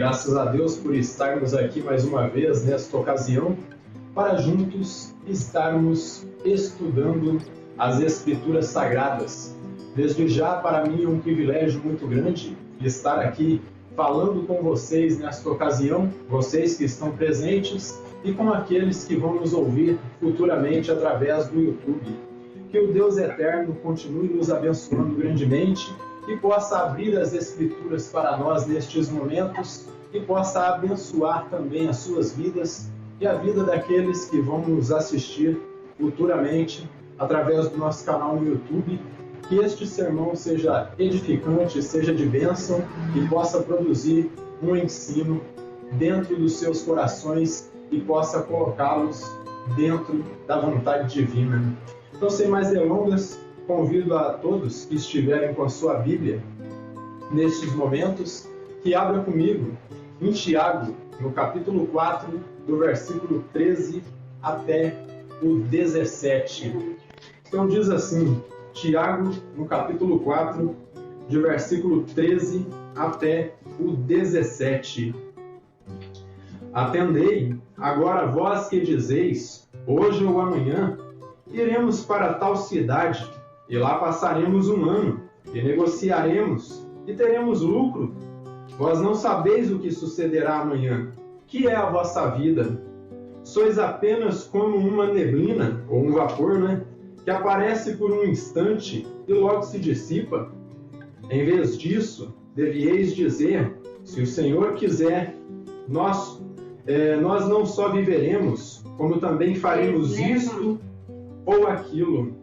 Graças a Deus por estarmos aqui mais uma vez nesta ocasião para juntos estarmos estudando as Escrituras Sagradas. Desde já, para mim, é um privilégio muito grande estar aqui falando com vocês nesta ocasião, vocês que estão presentes e com aqueles que vão nos ouvir futuramente através do YouTube. Que o Deus Eterno continue nos abençoando grandemente e possa abrir as Escrituras para nós nestes momentos e possa abençoar também as suas vidas e a vida daqueles que vão nos assistir futuramente através do nosso canal no YouTube. Que este sermão seja edificante, seja de bênção e possa produzir um ensino dentro dos seus corações e possa colocá-los dentro da vontade divina. Então, sem mais delongas, convido a todos que estiverem com a sua Bíblia nestes momentos que abra comigo em Tiago, no capítulo 4, do versículo 13 até o 17. Então diz assim, Tiago, no capítulo 4, de versículo 13 até o 17. Atendei, agora vós que dizeis, hoje ou amanhã, iremos para tal cidade, e lá passaremos um ano, e negociaremos, e teremos lucro. Vós não sabeis o que sucederá amanhã. Que é a vossa vida? Sois apenas como uma neblina, ou um vapor, que aparece por um instante e logo se dissipa. Em vez disso, devieis dizer, se o Senhor quiser, nós não só viveremos, como também faremos isto ou aquilo.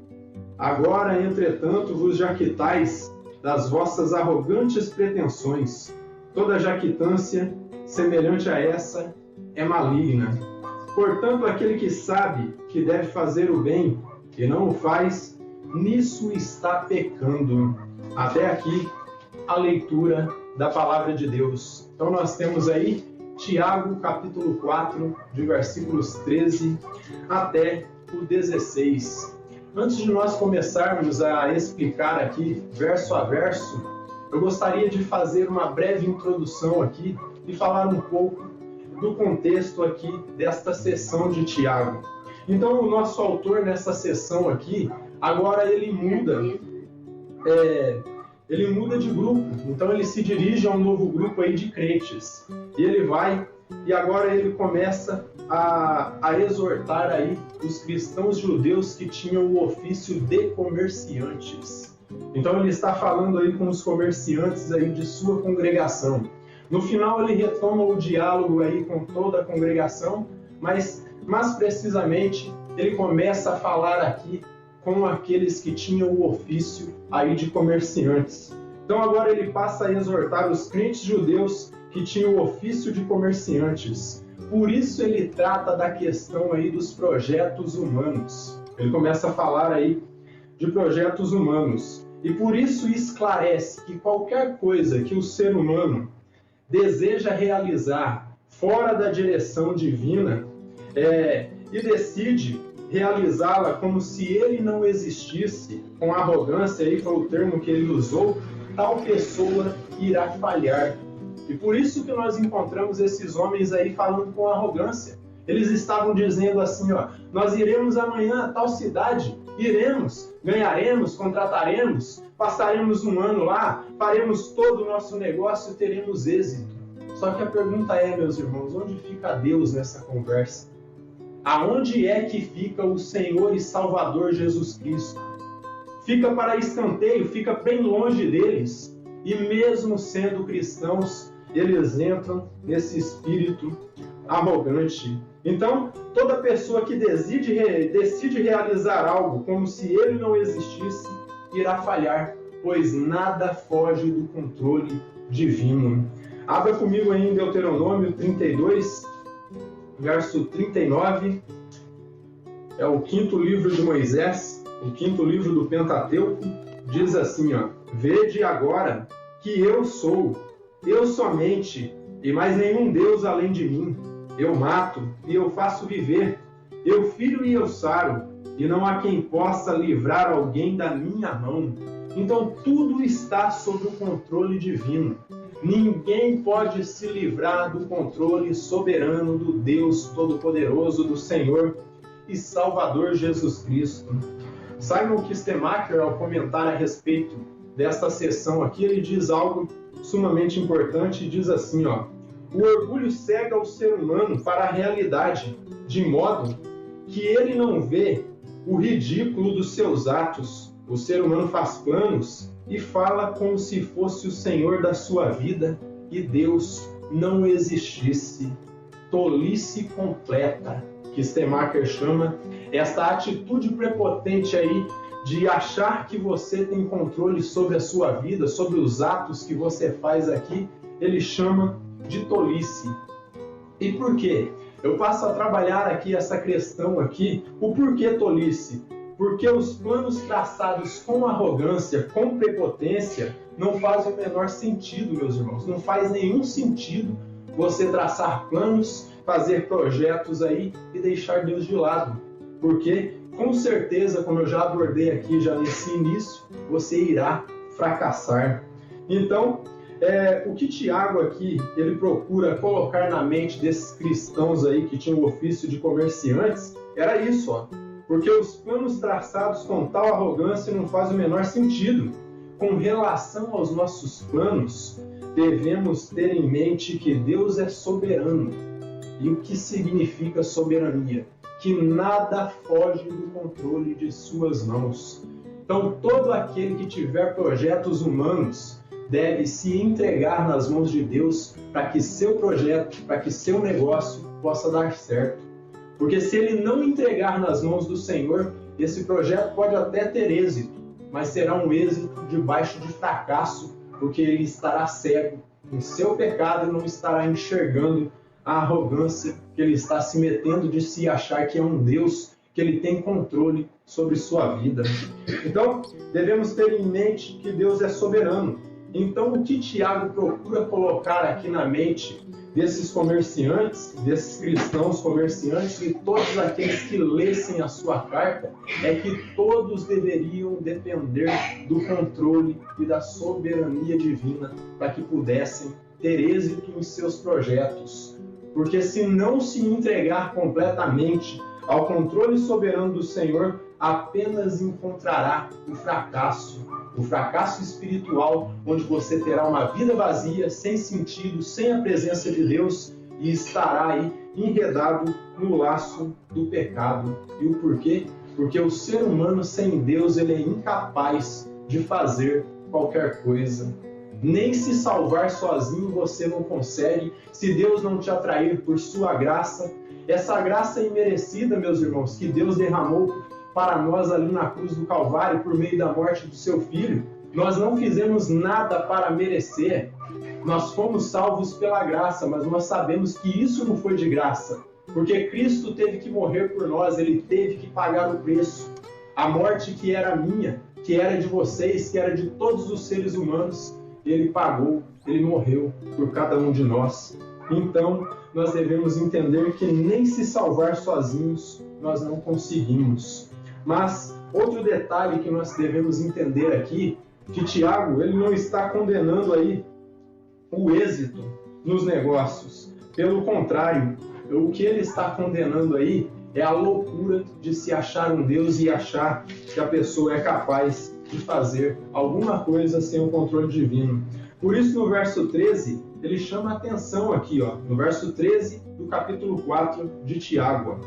Agora, entretanto, vos jactais das vossas arrogantes pretensões. Toda jactância semelhante a essa é maligna. Portanto, aquele que sabe que deve fazer o bem e não o faz, nisso está pecando. Até aqui a leitura da palavra de Deus. Então nós temos aí Tiago, capítulo 4, de versículos 13 até o 16. Antes de nós começarmos a explicar aqui, verso a verso, eu gostaria de fazer uma breve introdução aqui e falar um pouco do contexto aqui desta sessão de Tiago. Então, o nosso autor nessa sessão aqui, agora ele muda de grupo. Então, ele se dirige a um novo grupo aí de crentes. E ele vai, e agora ele começa a exortar aí os cristãos judeus que tinham o ofício de comerciantes. Então, ele está falando aí com os comerciantes aí de sua congregação. No final, ele retoma o diálogo aí com toda a congregação, mas precisamente ele começa a falar aqui com aqueles que tinham o ofício aí de comerciantes. Então agora ele passa a exortar os crentes judeus que tinham o ofício de comerciantes. Por isso ele trata da questão aí dos projetos humanos. Ele começa a falar aí de projetos humanos. E por isso esclarece que qualquer coisa que o ser humano deseja realizar fora da direção divina e decide realizá-la como se ele não existisse, com arrogância, aí foi o termo que ele usou, tal pessoa irá falhar. E por isso que nós encontramos esses homens aí falando com arrogância. Eles estavam dizendo assim, nós iremos amanhã a tal cidade, iremos, ganharemos, contrataremos, passaremos um ano lá, faremos todo o nosso negócio e teremos êxito. Só que a pergunta é, meus irmãos, onde fica Deus nessa conversa? Aonde é que fica o Senhor e Salvador Jesus Cristo? Fica para escanteio, fica bem longe deles. E mesmo sendo cristãos, eles entram nesse espírito arrogante. Então, toda pessoa que decide realizar algo como se ele não existisse, irá falhar, pois nada foge do controle divino. Abra comigo aí em Deuteronômio 32, verso 39. É o 5º livro de Moisés, o 5º livro do Pentateuco. Diz assim, vede agora que eu sou, eu somente, e mais nenhum Deus além de mim. Eu mato e eu faço viver, eu firo e eu saro, e não há quem possa livrar alguém da minha mão. Então tudo está sob o controle divino. Ninguém pode se livrar do controle soberano do Deus Todo-Poderoso, do Senhor e Salvador Jesus Cristo. Simon Kistemaker, ao comentar a respeito desta sessão aqui, ele diz algo sumamente importante e diz assim, ó: o orgulho cega o ser humano para a realidade, de modo que ele não vê o ridículo dos seus atos. O ser humano faz planos e fala como se fosse o Senhor da sua vida e Deus não existisse. Tolice completa, que Kistemaker chama esta atitude prepotente aí de achar que você tem controle sobre a sua vida, sobre os atos que você faz aqui, ele chama de tolice. E por quê? Eu passo a trabalhar aqui essa questão aqui, o porquê tolice? Porque os planos traçados com arrogância, com prepotência, não fazem o menor sentido, meus irmãos. Não faz nenhum sentido você traçar planos, fazer projetos aí e deixar Deus de lado. Porque, com certeza, como eu já abordei aqui já nesse início, você irá fracassar. Então, o que Tiago aqui, ele procura colocar na mente desses cristãos aí que tinham o ofício de comerciantes, era isso, ó. Porque os planos traçados com tal arrogância não fazem o menor sentido. Com relação aos nossos planos, devemos ter em mente que Deus é soberano. E o que significa soberania? Que nada foge do controle de suas mãos. Então, todo aquele que tiver projetos humanos deve se entregar nas mãos de Deus para que seu projeto, para que seu negócio possa dar certo. Porque se ele não entregar nas mãos do Senhor, esse projeto pode até ter êxito, mas será um êxito debaixo de fracasso, porque ele estará cego em seu pecado e não estará enxergando a arrogância que ele está se metendo de se achar que é um Deus, que ele tem controle sobre sua vida. Então, devemos ter em mente que Deus é soberano. Então, o que Tiago procura colocar aqui na mente desses comerciantes, desses cristãos comerciantes e todos aqueles que lessem a sua carta, é que todos deveriam depender do controle e da soberania divina para que pudessem ter êxito em seus projetos. Porque se não se entregar completamente ao controle soberano do Senhor, apenas encontrará o fracasso espiritual, onde você terá uma vida vazia, sem sentido, sem a presença de Deus e estará aí enredado no laço do pecado. E o porquê? Porque o ser humano sem Deus, ele é incapaz de fazer qualquer coisa. Nem se salvar sozinho você não consegue, se Deus não te atrair por sua graça. Essa graça imerecida, meus irmãos, que Deus derramou para nós ali na cruz do Calvário por meio da morte do seu Filho, nós não fizemos nada para merecer. Nós fomos salvos pela graça, mas nós sabemos que isso não foi de graça, porque Cristo teve que morrer por nós, ele teve que pagar o preço. A morte que era minha, que era de vocês, que era de todos os seres humanos, ele pagou, ele morreu por cada um de nós. Então, nós devemos entender que nem se salvar sozinhos nós não conseguimos. Mas outro detalhe que nós devemos entender aqui, que Tiago, ele não está condenando aí o êxito nos negócios. Pelo contrário, o que ele está condenando aí é a loucura de se achar um Deus e achar que a pessoa é capaz de fazer alguma coisa sem o controle divino. Por isso, no verso 13, ele chama a atenção aqui, ó, no verso 13 do capítulo 4 de Tiago.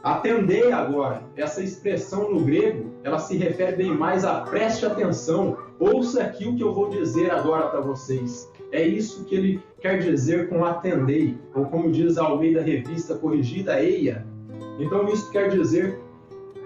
Atendei agora. Essa expressão no grego, ela se refere bem mais a preste atenção, ouça aqui o que eu vou dizer agora para vocês. É isso que ele quer dizer com atendei, ou como diz a Almeida Revista Corrigida, eia. Então isso quer dizer,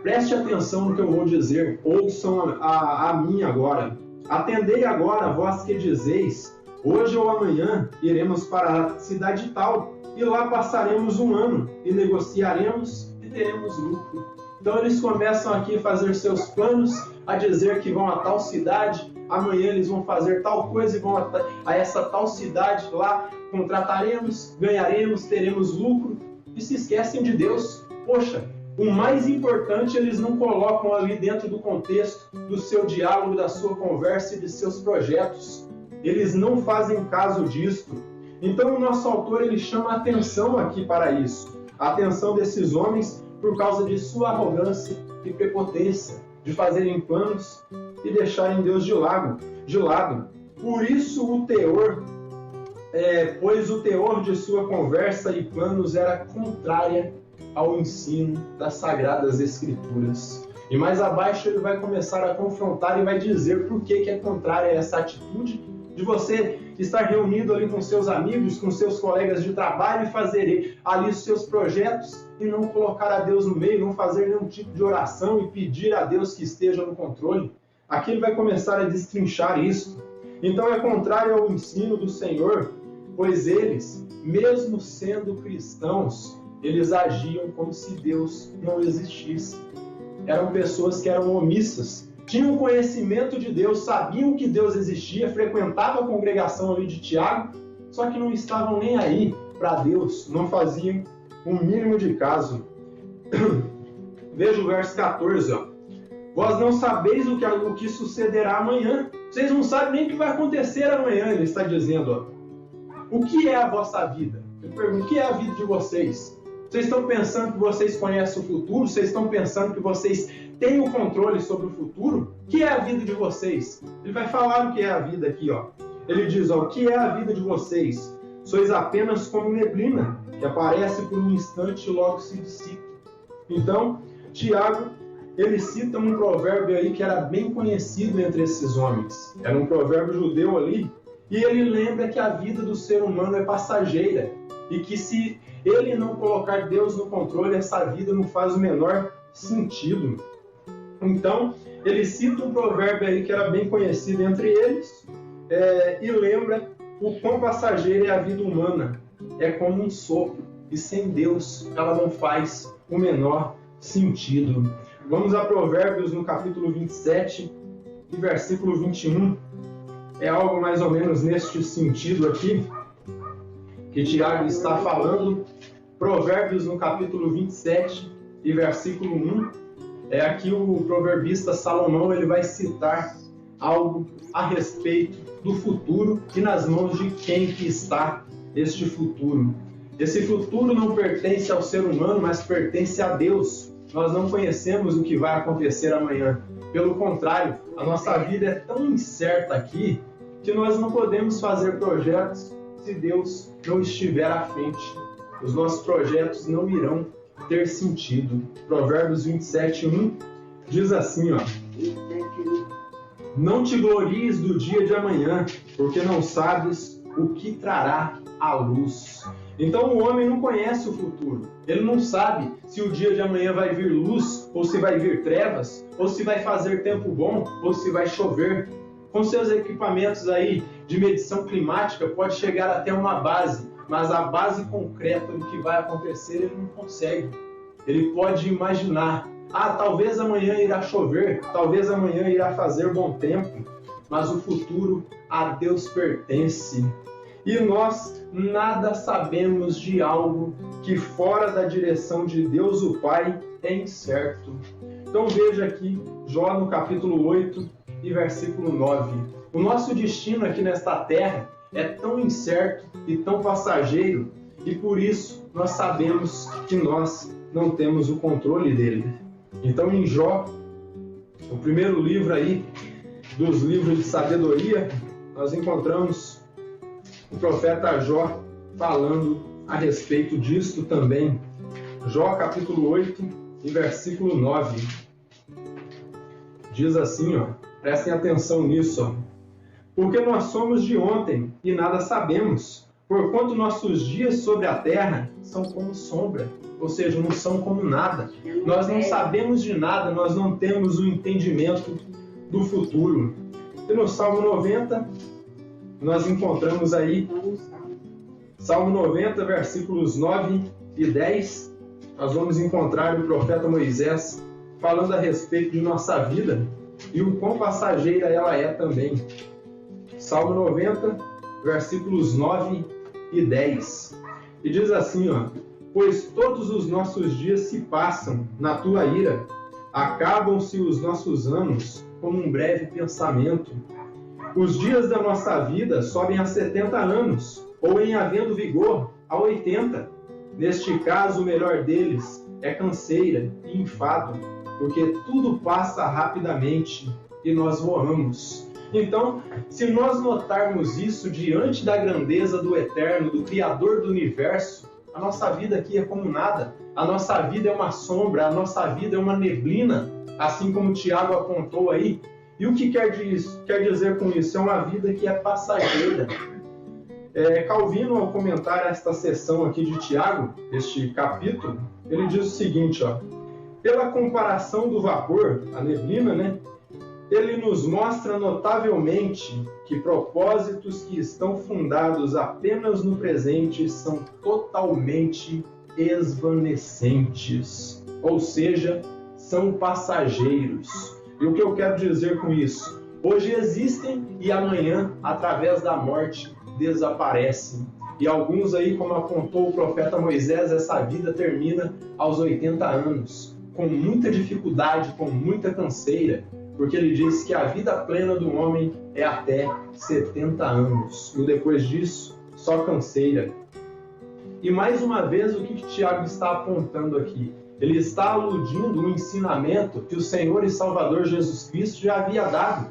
preste atenção no que eu vou dizer, ouçam a mim agora. Atendei agora, vós que dizeis, hoje ou amanhã iremos para a cidade tal, e lá passaremos um ano, e negociaremos e teremos lucro. Então eles começam aqui a fazer seus planos, a dizer que vão a tal cidade, amanhã eles vão fazer tal coisa e vão a essa tal cidade, lá contrataremos, ganharemos, teremos lucro, e se esquecem de Deus. Poxa, o mais importante eles não colocam ali dentro do contexto do seu diálogo, da sua conversa e de seus projetos. eles não fazem caso disto. Então o nosso autor ele chama a atenção aqui para isso. A atenção desses homens por causa de sua arrogância e prepotência, de fazerem planos e deixarem Deus de lado. Por isso o teor, pois o teor de sua conversa e planos era contrária ao ensino das Sagradas Escrituras. E mais abaixo ele vai começar a confrontar e vai dizer por que é contrária a essa atitude de você estar reunido ali com seus amigos, com seus colegas de trabalho e fazer ali os seus projetos e não colocar a Deus no meio, não fazer nenhum tipo de oração e pedir a Deus que esteja no controle. Aqui ele vai começar a destrinchar isso. Então é contrário ao ensino do Senhor, pois eles, mesmo sendo cristãos, eles agiam como se Deus não existisse. Eram pessoas que eram omissas, tinham conhecimento de Deus, sabiam que Deus existia, frequentavam a congregação ali de Tiago, só que não estavam nem aí para Deus, não faziam o mínimo de caso. Veja o verso 14, ó. Vós não sabeis o que sucederá amanhã. Vocês não sabem nem o que vai acontecer amanhã, ele está dizendo, ó. O que é a vossa vida? Eu pergunto, o que é a vida de vocês? Vocês estão pensando que vocês conhecem o futuro? Vocês estão pensando que vocês têm o controle sobre o futuro? O que é a vida de vocês? Ele vai falar o que é a vida aqui, ó. Ele diz, ó, o que é a vida de vocês? Sois apenas como neblina, que aparece por um instante e logo se dissipa. Então, Tiago, ele cita um provérbio aí que era bem conhecido entre esses homens. Era um provérbio judeu ali, e ele lembra que a vida do ser humano é passageira, e que se ele não colocar Deus no controle, essa vida não faz o menor sentido. Então, ele cita um provérbio aí que era bem conhecido entre eles, e lembra o quão passageira é a vida humana. É como um sopro, e sem Deus ela não faz o menor sentido. Vamos a Provérbios no capítulo 27 e versículo 21. É algo mais ou menos neste sentido aqui que Tiago está falando. Provérbios no capítulo 27 e versículo 1. Aqui o proverbista Salomão ele vai citar algo a respeito do futuro e nas mãos de quem que está este futuro. Esse futuro não pertence ao ser humano, mas pertence a Deus. Nós não conhecemos o que vai acontecer amanhã. Pelo contrário, a nossa vida é tão incerta aqui que nós não podemos fazer projetos se Deus não estiver à frente. Os nossos projetos não irão ter sentido. Provérbios 27, 1 diz assim, ó. Não te glories do dia de amanhã, porque não sabes o que trará a luz. Então o homem não conhece o futuro. Ele não sabe se o dia de amanhã vai vir luz, ou se vai vir trevas, ou se vai fazer tempo bom, ou se vai chover. Com seus equipamentos aí de medição climática, pode chegar até uma base, mas a base concreta do que vai acontecer ele não consegue. Ele pode imaginar, talvez amanhã irá chover, talvez amanhã irá fazer bom tempo, mas o futuro a Deus pertence. E nós nada sabemos de algo que fora da direção de Deus o Pai é incerto. Então veja aqui, Jó no capítulo 8 e versículo 9. O nosso destino aqui nesta terra é tão incerto e tão passageiro, e por isso nós sabemos que nós não temos o controle dele. Então em Jó, o primeiro livro aí dos livros de sabedoria, nós encontramos o profeta Jó falando a respeito disso também. Jó capítulo 8 e versículo 9. Diz assim, ó, prestem atenção nisso, ó. Porque nós somos de ontem e nada sabemos, porquanto nossos dias sobre a terra são como sombra, ou seja, não são como nada. Nós não sabemos de nada, nós não temos o entendimento do futuro. E no Salmo 90, nós encontramos aí, Salmo 90, versículos 9 e 10, nós vamos encontrar o profeta Moisés falando a respeito de nossa vida e o quão passageira ela é também. Salmo 90, versículos 9 e 10. E diz assim, ó: Pois todos os nossos dias se passam na tua ira, acabam-se os nossos anos como um breve pensamento. Os dias da nossa vida sobem a 70 anos, ou em havendo vigor, a 80. Neste caso, o melhor deles é canseira e enfado, porque tudo passa rapidamente e nós voamos. Então, se nós notarmos isso diante da grandeza do Eterno, do Criador do Universo, a nossa vida aqui é como nada. A nossa vida é uma sombra, a nossa vida é uma neblina, assim como o Tiago apontou aí. E o que quer dizer com isso? É uma vida que é passageira. Calvino, ao comentar esta seção aqui de Tiago, este capítulo, ele diz o seguinte, ó: pela comparação do vapor, a neblina, né? Ele nos mostra notavelmente que propósitos que estão fundados apenas no presente são totalmente esvanecentes, ou seja, são passageiros. E o que eu quero dizer com isso? Hoje existem e amanhã, através da morte, desaparecem. E alguns aí, como apontou o profeta Moisés, essa vida termina aos 80 anos, com muita dificuldade, com muita canseira, porque ele diz que a vida plena do homem é até 70 anos. E depois disso, só canseira. E mais uma vez, o que Tiago está apontando aqui? Ele está aludindo o ensinamento que o Senhor e Salvador Jesus Cristo já havia dado,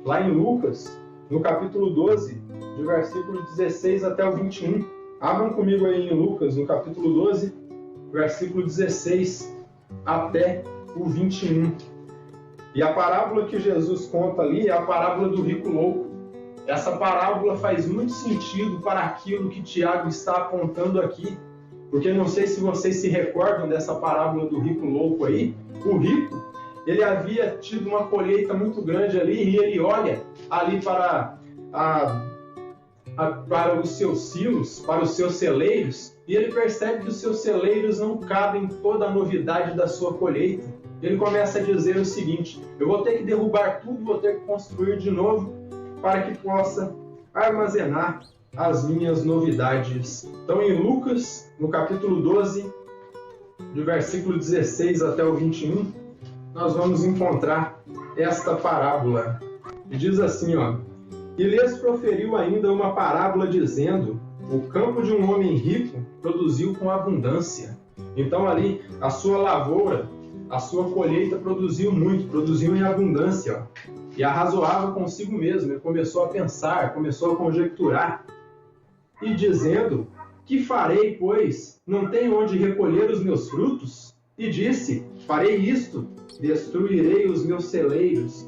lá em Lucas, no capítulo 12, de versículo 16 até o 21. Abram comigo aí em Lucas, no capítulo 12, versículo 16 até o 21. E a parábola que Jesus conta ali é a parábola do rico louco. Essa parábola faz muito sentido para aquilo que Tiago está apontando aqui, porque não sei se vocês se recordam dessa parábola do rico louco aí. O rico, ele havia tido uma colheita muito grande ali e ele olha ali para os seus silos, para os seus celeiros, e ele percebe que os seus celeiros não cabem toda a novidade da sua colheita. Ele começa a dizer o seguinte: eu vou ter que derrubar tudo, vou ter que construir de novo para que possa armazenar as minhas novidades. Então, em Lucas, no capítulo 12, do versículo 16 até o 21, nós vamos encontrar esta parábola. E diz assim, ó: e lhes proferiu ainda uma parábola dizendo: o campo de um homem rico produziu com abundância. Então ali, a sua lavoura, a sua colheita produziu muito, produziu em abundância, ó. E arrazoava consigo mesmo. Ele começou a pensar, começou a conjecturar. E dizendo: que farei, pois? Não tenho onde recolher os meus frutos? E disse: farei isto, destruirei os meus celeiros,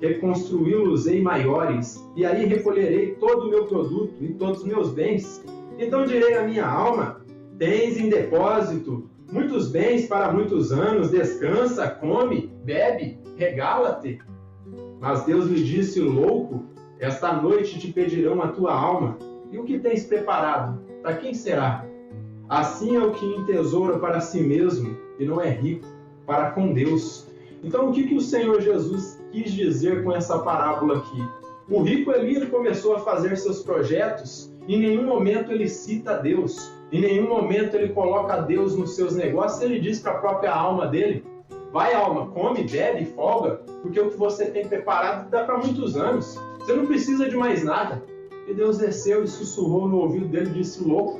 reconstruí-los-ei maiores, e aí recolherei todo o meu produto e todos os meus bens. Então direi à minha alma: tens em depósito muitos bens para muitos anos, descansa, come, bebe, regala-te. Mas Deus lhe disse: louco, esta noite te pedirão a tua alma, e o que tens preparado, para quem será? Assim é o que entesoura para si mesmo, e não é rico para com Deus. Então, o que o Senhor Jesus quis dizer com essa parábola aqui? O rico ali, ele começou a fazer seus projetos, em nenhum momento ele cita Deus, em nenhum momento ele coloca Deus nos seus negócios. Ele diz para a própria alma dele: vai, alma, come, bebe, folga, porque o que você tem preparado dá para muitos anos. Você não precisa de mais nada. E Deus desceu e sussurrou no ouvido dele e disse: louco,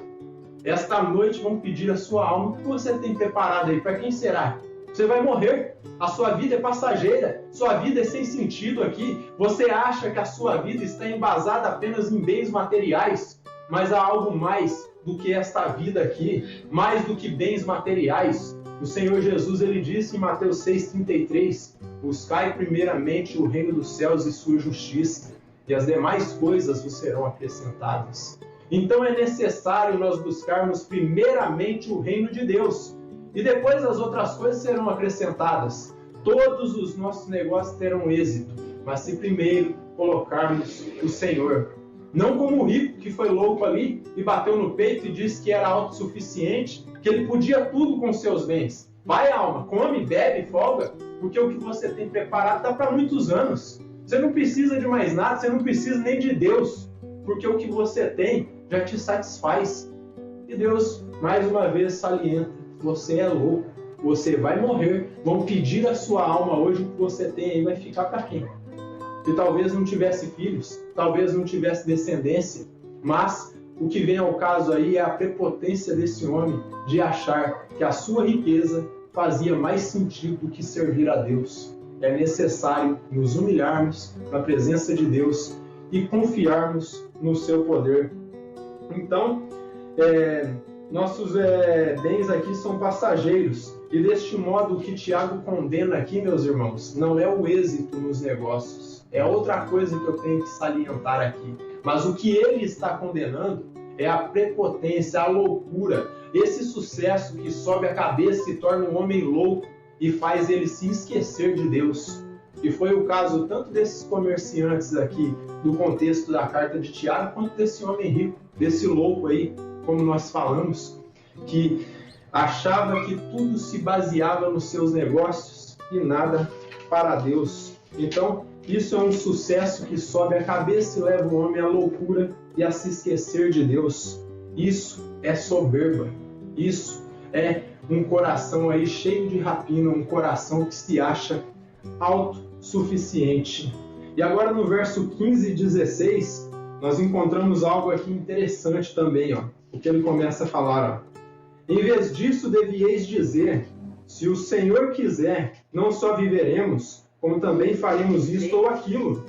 esta noite vão pedir a sua alma. O que você tem preparado aí? Para quem será? Você vai morrer. A sua vida é passageira. Sua vida é sem sentido aqui. Você acha que a sua vida está embasada apenas em bens materiais, mas há algo mais do que esta vida aqui, mais do que bens materiais. O Senhor Jesus, ele disse em Mateus 6,33: buscai primeiramente o reino dos céus e sua justiça, e as demais coisas vos serão acrescentadas. Então é necessário nós buscarmos primeiramente o reino de Deus, e depois as outras coisas serão acrescentadas. Todos os nossos negócios terão êxito, mas se primeiro colocarmos o Senhor. Não como o rico que foi louco ali e bateu no peito e disse que era autossuficiente, que ele podia tudo com seus bens. Vai, alma, come, bebe, folga, porque o que você tem preparado dá para muitos anos. Você não precisa de mais nada, você não precisa nem de Deus, porque o que você tem já te satisfaz. E Deus, mais uma vez, salienta: você é louco, você vai morrer, vão pedir a sua alma hoje, o que você tem aí vai ficar para quem? e talvez não tivesse filhos, talvez não tivesse descendência, mas o que vem ao caso aí é a prepotência desse homem de achar que a sua riqueza fazia mais sentido do que servir a Deus. É necessário nos humilharmos na presença de Deus e confiarmos no seu poder. Então, nossos bens aqui são passageiros. E deste modo, o que Tiago condena aqui, meus irmãos, não é o êxito nos negócios. É outra coisa que eu tenho que salientar aqui. Mas o que ele está condenando é a prepotência, a loucura, esse sucesso que sobe a cabeça e torna um homem louco e faz ele se esquecer de Deus. E foi o caso tanto desses comerciantes aqui, do contexto da carta de Tiago, quanto desse homem rico, desse louco aí, como nós falamos, que achava que tudo se baseava nos seus negócios e nada para Deus. Então, isso é um sucesso que sobe a cabeça e leva o homem à loucura e a se esquecer de Deus. Isso é soberba. Isso é um coração aí cheio de rapina, um coração que se acha autossuficiente. E agora no verso 15 e 16, nós encontramos algo aqui interessante também, o que ele começa a falar. Em vez disso, devieis dizer, se o Senhor quiser, não só viveremos, como também faremos isto ou aquilo.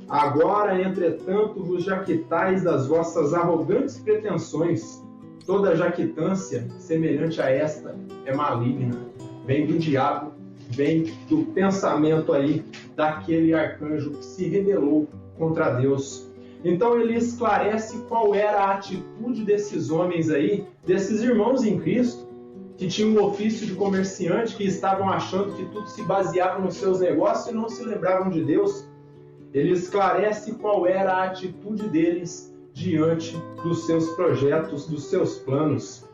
Agora, entretanto, vos jactais das vossas arrogantes pretensões. Toda jactância semelhante a esta é maligna. Vem do diabo, vem do pensamento aí daquele arcanjo que se rebelou contra Deus. Então ele esclarece qual era a atitude desses homens aí, desses irmãos em Cristo, que tinham o ofício de comerciante, que estavam achando que tudo se baseava nos seus negócios e não se lembravam de Deus. Ele esclarece qual era a atitude deles diante dos seus projetos, dos seus planos.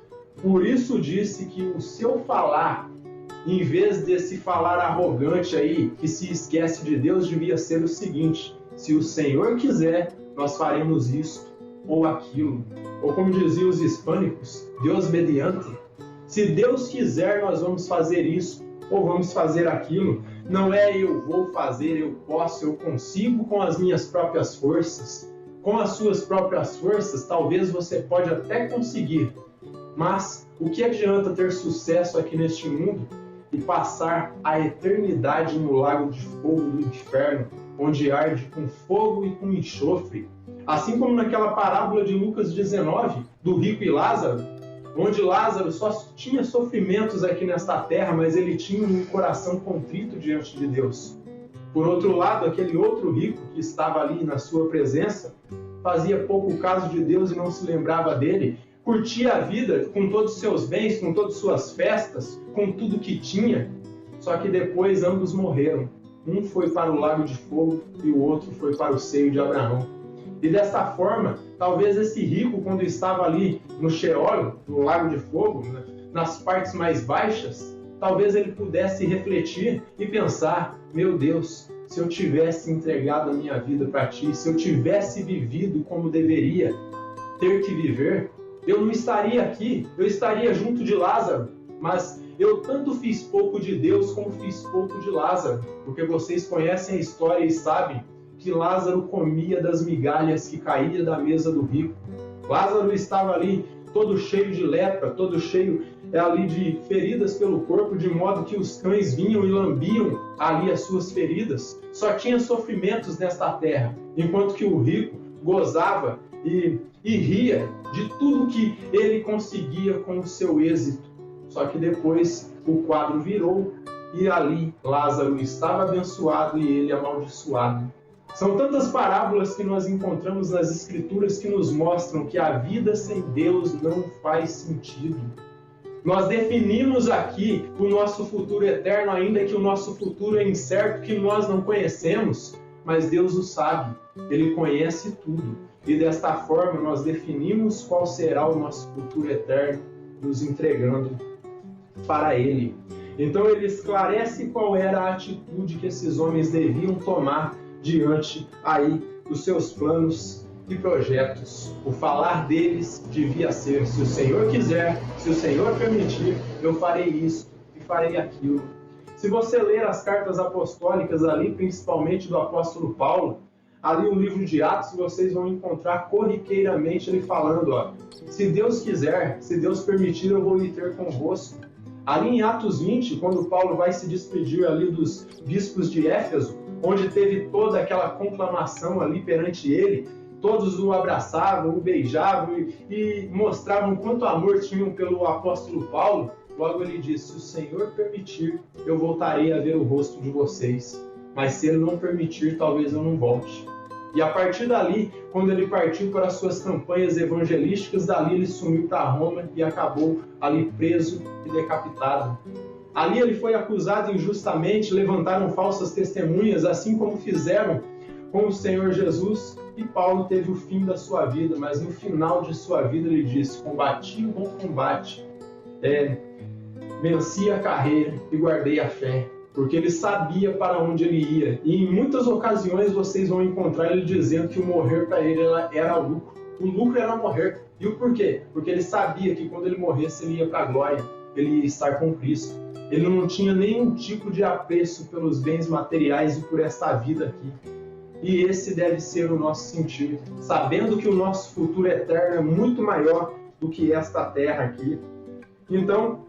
Por isso disse que o seu falar, em vez desse falar arrogante aí, que se esquece de Deus, devia ser o seguinte: se o Senhor quiser, nós faremos isto ou aquilo. Ou como diziam os hispânicos, Deus mediante. Se Deus quiser, nós vamos fazer isso ou vamos fazer aquilo. Não é eu vou fazer, eu posso, eu consigo com as minhas próprias forças. Com as suas próprias forças, talvez você pode até conseguir. Mas o que adianta ter sucesso aqui neste mundo e passar a eternidade no lago de fogo do inferno, onde arde com fogo e com enxofre? Assim como naquela parábola de Lucas 19, do rico e Lázaro, onde Lázaro só tinha sofrimentos aqui nesta terra, mas ele tinha um coração contrito diante de Deus. Por outro lado, aquele outro rico que estava ali na sua presença, fazia pouco caso de Deus e não se lembrava dele, curtia a vida com todos os seus bens, com todas as suas festas, com tudo que tinha, só que depois ambos morreram. Um foi para o lago de fogo e o outro foi para o seio de Abraão. E dessa forma, talvez esse rico, quando estava ali no Sheol, no lago de fogo, nas partes mais baixas, talvez ele pudesse refletir e pensar: meu Deus, se eu tivesse entregado a minha vida para ti, se eu tivesse vivido como deveria ter que viver, eu não estaria aqui, eu estaria junto de Lázaro. Mas eu tanto fiz pouco de Deus como fiz pouco de Lázaro, porque vocês conhecem a história e sabem que Lázaro comia das migalhas que caía da mesa do rico. Lázaro estava ali todo cheio de lepra, todo cheio ali de feridas pelo corpo, de modo que os cães vinham e lambiam ali as suas feridas. Só tinha sofrimentos nesta terra, enquanto que o rico gozava e ria de tudo que ele conseguia com o seu êxito. Só que depois o quadro virou e ali Lázaro estava abençoado e ele amaldiçoado. São tantas parábolas que nós encontramos nas Escrituras que nos mostram que a vida sem Deus não faz sentido. Nós definimos aqui o nosso futuro eterno, ainda que o nosso futuro é incerto, que nós não conhecemos, mas Deus o sabe, Ele conhece tudo. E desta forma nós definimos qual será o nosso futuro eterno, nos entregando para Ele. Então ele esclarece qual era a atitude que esses homens deviam tomar diante aí dos seus planos e projetos. O falar deles devia ser: se o Senhor quiser, se o Senhor permitir, eu farei isso e farei aquilo. Se Se você ler as cartas apostólicas ali, principalmente do apóstolo Paulo, ali no livro de Atos, vocês vão encontrar corriqueiramente ele falando, ó, se Deus quiser, se Deus permitir, eu vou ir ter convosco. Ali em Atos 20, quando Paulo vai se despedir ali dos bispos de Éfeso, onde teve toda aquela conclamação ali perante ele, todos o abraçavam, o beijavam e mostravam quanto amor tinham pelo apóstolo Paulo. Logo ele disse, se o Senhor permitir, eu voltarei a ver o rosto de vocês. Mas se ele não permitir, talvez eu não volte. E a partir dali, quando ele partiu para as suas campanhas evangelísticas, dali ele sumiu para Roma e acabou ali preso e decapitado. Ali ele foi acusado injustamente, levantaram falsas testemunhas, assim como fizeram com o Senhor Jesus, e Paulo teve o fim da sua vida, mas no final de sua vida ele disse, combati o bom combate, venci a carreira e guardei a fé, porque ele sabia para onde ele ia. E em muitas ocasiões vocês vão encontrar ele dizendo que o morrer para ele era lucro. O lucro era morrer. E o porquê? Porque ele sabia que quando ele morresse ele ia para a glória, ele ia estar com Cristo. Ele não tinha nenhum tipo de apreço pelos bens materiais e por esta vida aqui. E esse deve ser o nosso sentir, sabendo que o nosso futuro eterno é muito maior do que esta terra aqui. Então,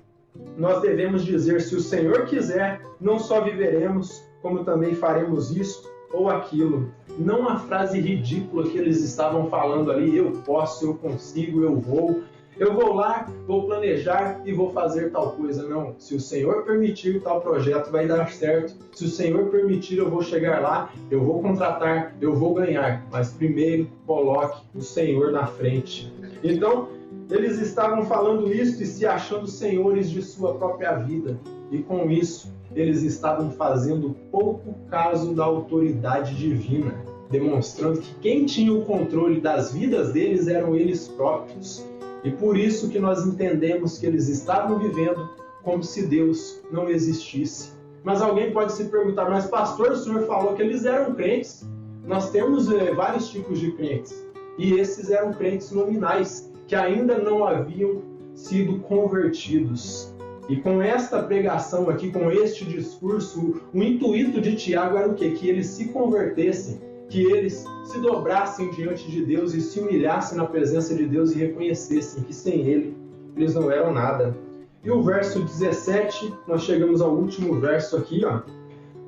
nós devemos dizer, se o Senhor quiser, não só viveremos, como também faremos isto ou aquilo. Não a frase ridícula que eles estavam falando ali, eu posso, eu consigo, eu vou lá, vou planejar e vou fazer tal coisa. Não, se o Senhor permitir, tal projeto vai dar certo. Se o Senhor permitir, eu vou chegar lá, eu vou contratar, eu vou ganhar. Mas primeiro, coloque o Senhor na frente. Então, eles estavam falando isso e se achando senhores de sua própria vida. E com isso, eles estavam fazendo pouco caso da autoridade divina, demonstrando que quem tinha o controle das vidas deles eram eles próprios. E por isso que nós entendemos que eles estavam vivendo como se Deus não existisse. Mas alguém pode se perguntar, mas pastor, o senhor falou que eles eram crentes. Nós temos vários tipos de crentes. E esses eram crentes nominais, que ainda não haviam sido convertidos. E com esta pregação aqui, com este discurso, o intuito de Tiago era o quê? Que eles se convertessem, que eles se dobrassem diante de Deus e se humilhassem na presença de Deus e reconhecessem que sem Ele, eles não eram nada. E o verso 17, nós chegamos ao último verso aqui, ó.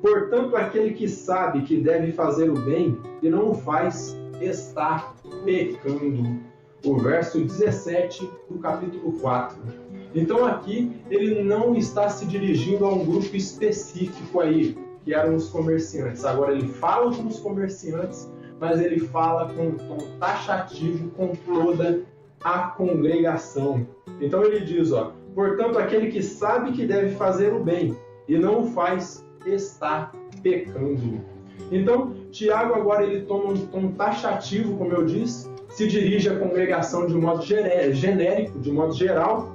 Portanto, aquele que sabe que deve fazer o bem e não o faz, está pecando. O verso 17 do capítulo 4. Então aqui ele não está se dirigindo a um grupo específico aí, que eram os comerciantes. Agora ele fala com os comerciantes, mas ele fala com um tom taxativo com toda a congregação. Então ele diz, ó, portanto aquele que sabe que deve fazer o bem e não o faz, está pecando. Então Tiago agora ele toma um tom taxativo, como eu disse, se dirige à congregação de um modo genérico, de modo geral,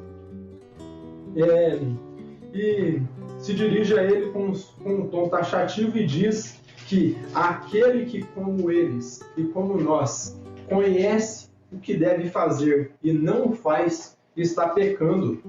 e se dirige a ele com um tom taxativo e diz que aquele que, como eles e como nós, conhece o que deve fazer e não o faz, está pecando.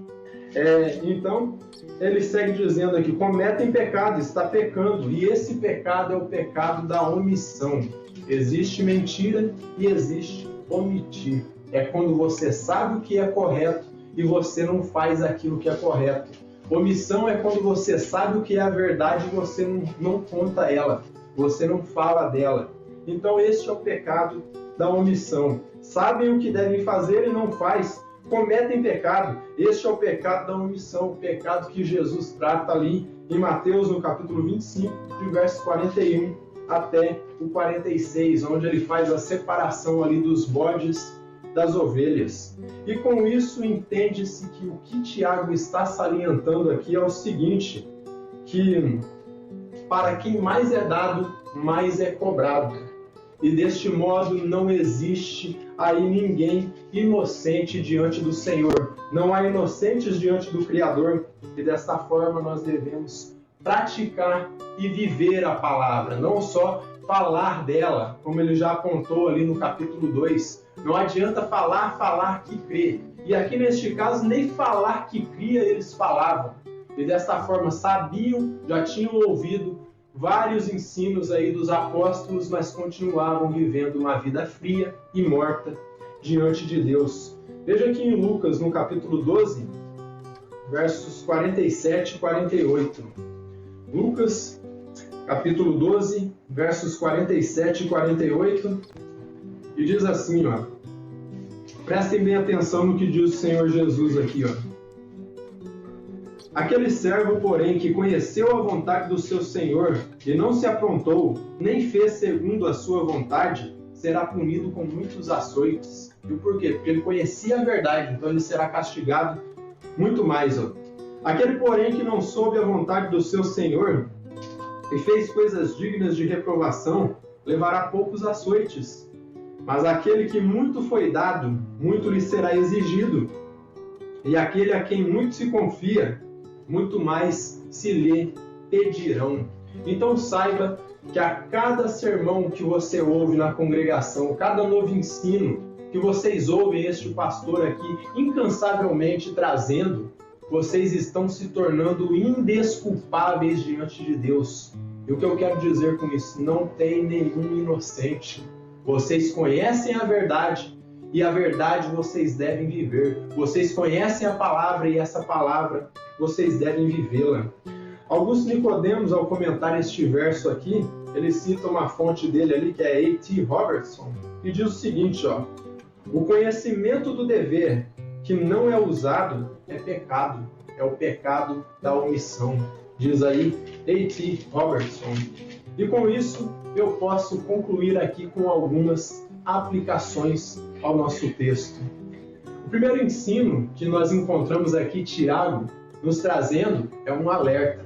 Então, ele segue dizendo aqui, cometem pecado, está pecando, e esse pecado é o pecado da omissão. Existe mentira e existe omitir. É quando você sabe o que é correto e você não faz aquilo que é correto. Omissão é quando você sabe o que é a verdade e você não conta ela, você não fala dela. Então este é o pecado da omissão. Sabem o que devem fazer e não faz, cometem pecado. Este é o pecado da omissão, o pecado que Jesus trata ali em Mateus, no capítulo 25, de verso 41 até o 46, onde ele faz a separação ali dos bodes das ovelhas. E com isso entende-se que o que Tiago está salientando aqui é o seguinte, que para quem mais é dado, mais é cobrado. E deste modo não existe aí ninguém inocente diante do Senhor. Não há inocentes diante do Criador. E desta forma nós devemos praticar e viver a palavra, não só falar dela, como ele já apontou ali no capítulo 2. Não adianta falar que crê. E aqui neste caso, nem falar que cria eles falavam. e desta forma sabiam, já tinham ouvido vários ensinos aí dos apóstolos, mas continuavam vivendo uma vida fria e morta diante de Deus. Veja aqui em Lucas, no capítulo 12, versos 47 e 48. Lucas, capítulo 12, versos 47 e 48, e diz assim, ó. Prestem bem atenção no que diz o Senhor Jesus aqui, ó. Aquele servo, porém, que conheceu a vontade do seu Senhor e não se aprontou, nem fez segundo a sua vontade, será punido com muitos açoites. E o porquê? Porque ele conhecia a verdade, então ele será castigado muito mais. Ó. Aquele, porém, que não soube a vontade do seu Senhor e fez coisas dignas de reprovação, levará poucos açoites. Mas aquele que muito foi dado, muito lhe será exigido. E aquele a quem muito se confia, muito mais se lhe pedirão. Então saiba que a cada sermão que você ouve na congregação, cada novo ensino que vocês ouvem este pastor aqui incansavelmente trazendo, vocês estão se tornando indesculpáveis diante de Deus. E o que eu quero dizer com isso? Não tem nenhum inocente. Vocês conhecem a verdade e a verdade vocês devem viver. Vocês conhecem a palavra e essa palavra vocês devem vivê-la. Augusto Nicodemos, ao comentar este verso aqui, ele cita uma fonte dele ali, que é A.T. Robertson, e diz o seguinte, ó: o conhecimento do dever que não é usado é pecado, é o pecado da omissão, diz aí A.T. Robertson. E com isso, eu posso concluir aqui com algumas aplicações ao nosso texto. O primeiro ensino que nós encontramos aqui, Tiago, nos trazendo, é um alerta.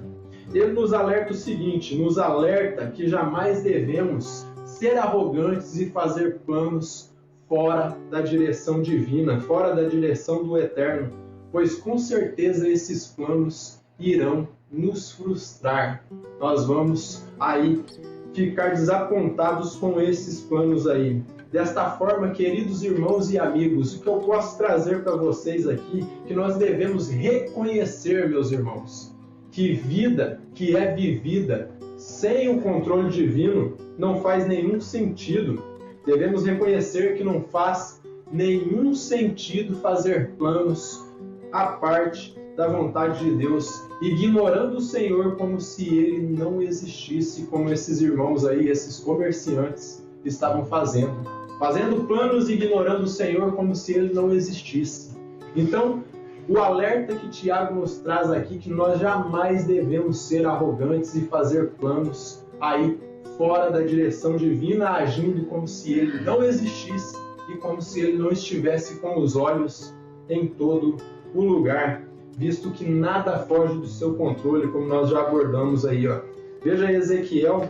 Ele nos alerta o seguinte, nos alerta que jamais devemos ser arrogantes e fazer planos fora da direção divina, fora da direção do Eterno, pois com certeza esses planos irão nos frustrar. Nós vamos aí ficar desapontados com esses planos aí. Desta forma, queridos irmãos e amigos, o que eu posso trazer para vocês aqui, que nós devemos reconhecer, meus irmãos, que vida que é vivida sem o controle divino não faz nenhum sentido. Devemos reconhecer que não faz nenhum sentido fazer planos à parte da vontade de Deus, ignorando o Senhor como se Ele não existisse, como esses irmãos aí, esses comerciantes estavam fazendo planos e ignorando o Senhor como se Ele não existisse. Então, o alerta que Tiago nos traz aqui, que nós jamais devemos ser arrogantes e fazer planos aí fora da direção divina, agindo como se Ele não existisse e como se Ele não estivesse com os olhos em todo o lugar, visto que nada foge do seu controle, como nós já abordamos aí, ó. Veja Ezequiel,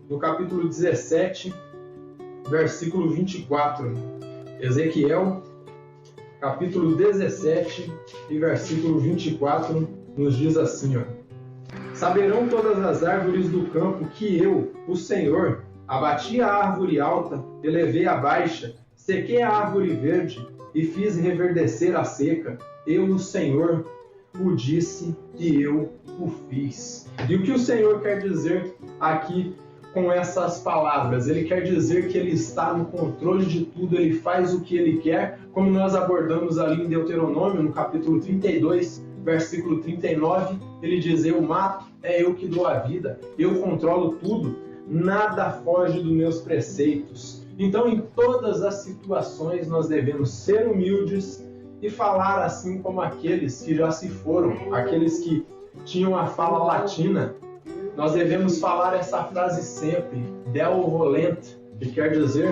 no capítulo 17, versículo 24. Ezequiel, capítulo 17 e versículo 24, nos diz assim, ó: saberão todas as árvores do campo que eu, o Senhor, abati a árvore alta, elevei a baixa, sequei a árvore verde e fiz reverdecer a seca. Eu, o Senhor, o disse e eu o fiz. E o que o Senhor quer dizer aqui com essas palavras? Ele quer dizer que Ele está no controle de tudo, Ele faz o que Ele quer, como nós abordamos ali em Deuteronômio, no capítulo 32, versículo 39, ele diz: eu mato, é eu que dou a vida, eu controlo tudo, nada foge dos meus preceitos. Então, em todas as situações, nós devemos ser humildes e falar assim como aqueles que já se foram, aqueles que tinham a fala latina. Nós devemos falar essa frase sempre, Deo volent, que quer dizer,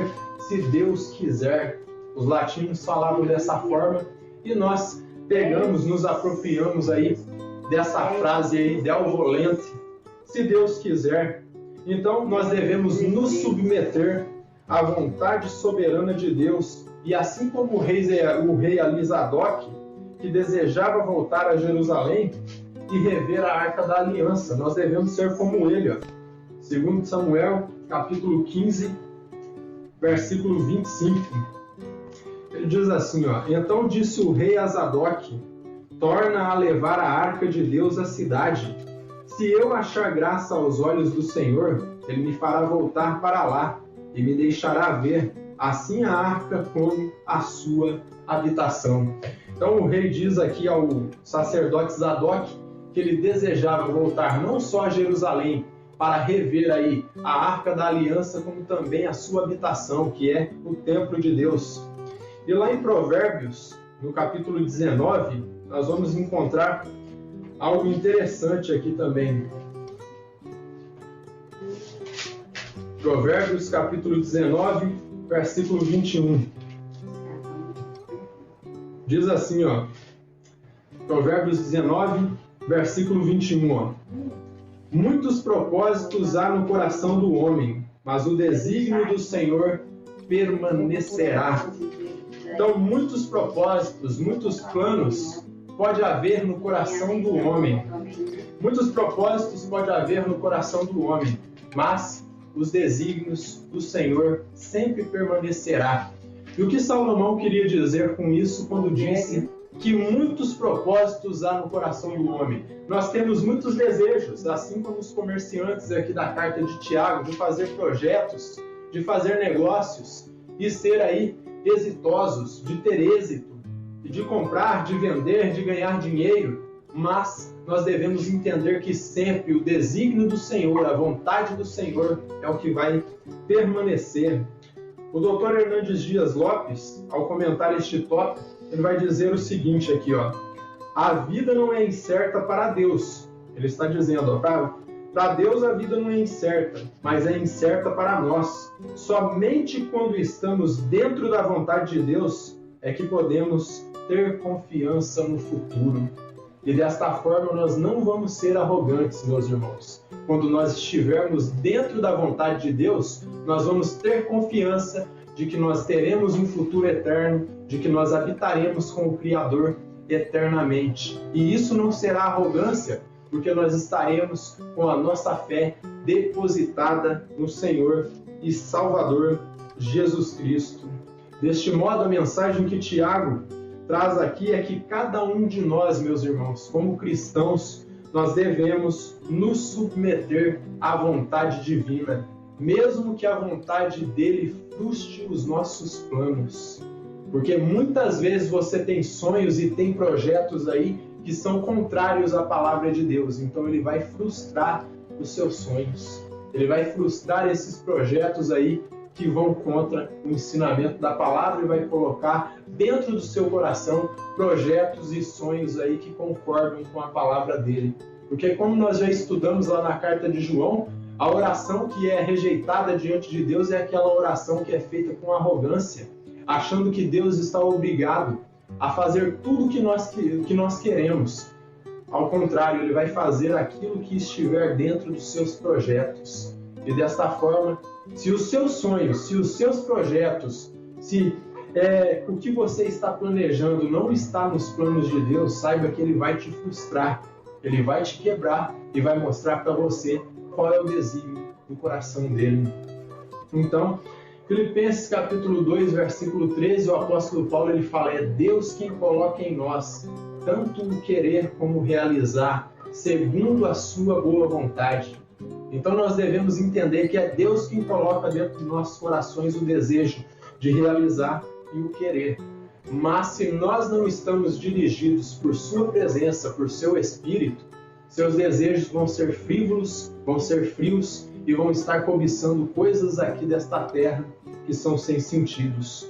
se Deus quiser. Os latinos falavam dessa forma e nós pegamos, nos apropriamos aí dessa frase aí, Deo volent, se Deus quiser. Então, nós devemos nos submeter à vontade soberana de Deus. E assim como o rei Alisadoc, que desejava voltar a Jerusalém e rever a Arca da Aliança, nós devemos ser como ele. 2 Samuel, capítulo 15, versículo 25. Ele diz assim, ó: então disse o rei a Zadok, torna a levar a arca de Deus à cidade. Se eu achar graça aos olhos do Senhor, ele me fará voltar para lá e me deixará ver, assim a arca como a sua habitação. Então o rei diz aqui ao sacerdote Zadok que ele desejava voltar não só a Jerusalém para rever aí a arca da aliança, como também a sua habitação, que é o templo de Deus. E lá em Provérbios, no capítulo 19, nós vamos encontrar algo interessante aqui também. Provérbios, capítulo 19, versículo 21. Diz assim, ó. Provérbios 19, versículo 21, ó. Muitos propósitos há no coração do homem, mas o desígnio do Senhor permanecerá. Então, muitos propósitos, muitos planos pode haver no coração do homem. Muitos propósitos pode haver no coração do homem, mas os desígnios do Senhor sempre permanecerá. E o que Salomão queria dizer com isso quando disse que muitos propósitos há no coração do homem? Nós temos muitos desejos, assim como os comerciantes aqui da carta de Tiago, de fazer projetos, de fazer negócios e ser aí exitosos, de ter êxito, de comprar, de vender, de ganhar dinheiro, mas nós devemos entender que sempre o desígnio do Senhor, a vontade do Senhor é o que vai permanecer. O Dr. Hernandes Dias Lopes, ao comentar este tópico, ele vai dizer o seguinte aqui, ó: a vida não é incerta para Deus. Ele está dizendo, ó, para Deus a vida não é incerta, mas é incerta para nós. Somente quando estamos dentro da vontade de Deus é que podemos ter confiança no futuro. E desta forma nós não vamos ser arrogantes, meus irmãos. Quando nós estivermos dentro da vontade de Deus, nós vamos ter confiança de que nós teremos um futuro eterno, de que nós habitaremos com o Criador eternamente. E isso não será arrogância, porque nós estaremos com a nossa fé depositada no Senhor e Salvador Jesus Cristo. Deste modo, a mensagem que Tiago traz aqui é que cada um de nós, meus irmãos, como cristãos, nós devemos nos submeter à vontade divina, mesmo que a vontade dele frustre os nossos planos. Porque muitas vezes você tem sonhos e tem projetos aí que são contrários à palavra de Deus. Então ele vai frustrar os seus sonhos. Ele vai frustrar esses projetos aí que vão contra o ensinamento da palavra e vai colocar dentro do seu coração projetos e sonhos aí que concordam com a palavra dele. Porque como nós já estudamos lá na carta de João, a oração que é rejeitada diante de Deus é aquela oração que é feita com arrogância, achando que Deus está obrigado a fazer tudo o que nós queremos. Ao contrário, ele vai fazer aquilo que estiver dentro dos seus projetos. E desta forma, se os seus sonhos, se os seus projetos, se o que você está planejando não está nos planos de Deus, saiba que ele vai te frustrar, ele vai te quebrar e vai mostrar para você qual é o desígnio do coração dele. Então, Filipenses capítulo 2, versículo 13, o apóstolo Paulo ele fala: é Deus quem coloca em nós tanto o querer como o realizar, segundo a sua boa vontade. Então nós devemos entender que é Deus quem coloca dentro de nossos corações o desejo de realizar e o querer. Mas se nós não estamos dirigidos por sua presença, por seu Espírito, seus desejos vão ser frívolos, vão ser frios e vão estar cobiçando coisas aqui desta terra que são sem sentidos.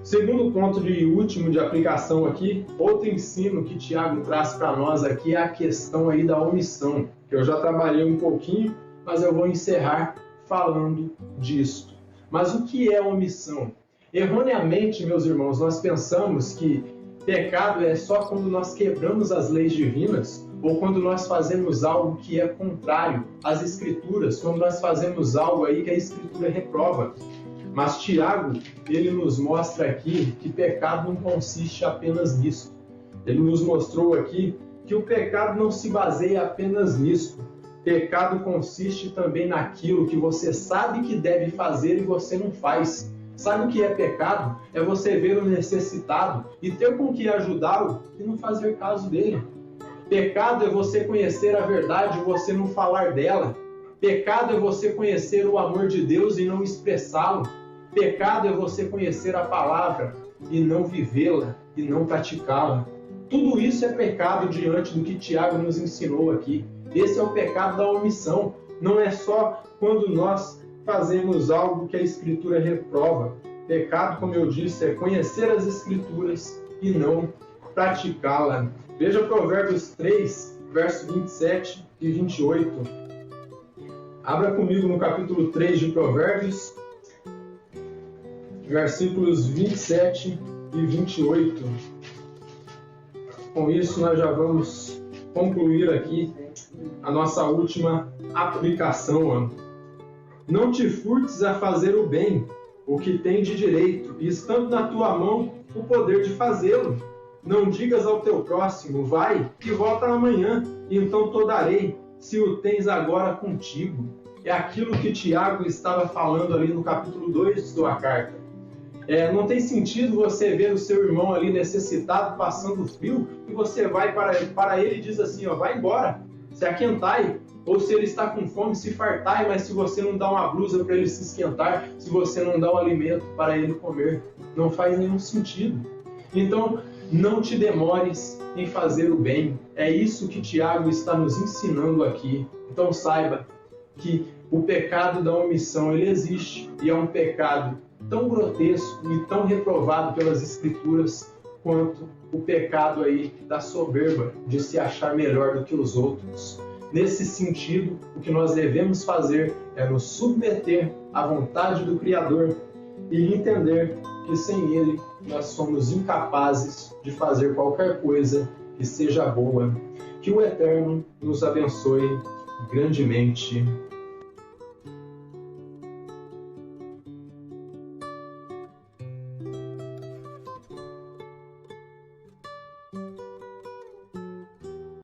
Segundo ponto e último de aplicação aqui, outro ensino que Tiago traz para nós aqui é a questão aí da omissão, que eu já trabalhei um pouquinho, mas eu vou encerrar falando disso. Mas o que é omissão? Erroneamente, meus irmãos, nós pensamos que pecado é só quando nós quebramos as leis divinas ou quando nós fazemos algo que é contrário às Escrituras, quando nós fazemos algo aí que a Escritura reprova. Mas Tiago, ele nos mostra aqui que pecado não consiste apenas nisso. Ele nos mostrou aqui que o pecado não se baseia apenas nisso. Pecado consiste também naquilo que você sabe que deve fazer e você não faz. Sabe o que é pecado? É você ver o necessitado e ter com que ajudá-lo e não fazer caso dele. Pecado é você conhecer a verdade e você não falar dela. Pecado é você conhecer o amor de Deus e não expressá-lo. Pecado é você conhecer a palavra e não vivê-la e não praticá-la. Tudo isso é pecado diante do que Tiago nos ensinou aqui. Esse é o pecado da omissão. Não é só quando nós fazemos algo que a Escritura reprova. Pecado, como eu disse, é conhecer as Escrituras e não praticá-la. Veja Provérbios 3, versos 27 e 28. Abra comigo no capítulo 3 de Provérbios, versículos 27 e 28. Com isso, nós já vamos concluir aqui a nossa última aplicação. Não te furtes a fazer o bem, o que tem de direito, e estando na tua mão o poder de fazê-lo. Não digas ao teu próximo, vai e volta amanhã, e então te darei, se o tens agora contigo. É aquilo que Tiago estava falando ali no capítulo 2 de sua carta. Não tem sentido você ver o seu irmão ali necessitado, passando frio, e você vai para ele e diz assim, vai embora, se aquentai. Ou se ele está com fome, se fartai, mas se você não dá uma blusa para ele se esquentar, se você não dá um alimento para ele comer, não faz nenhum sentido. Então, não te demores em fazer o bem. É isso que Tiago está nos ensinando aqui. Então saiba que o pecado da omissão ele existe e é um pecado tão grotesco e tão reprovado pelas Escrituras quanto o pecado aí da soberba, de se achar melhor do que os outros. Nesse sentido, o que nós devemos fazer é nos submeter à vontade do Criador e entender que sem Ele nós somos incapazes de fazer qualquer coisa que seja boa. Que o Eterno nos abençoe grandemente.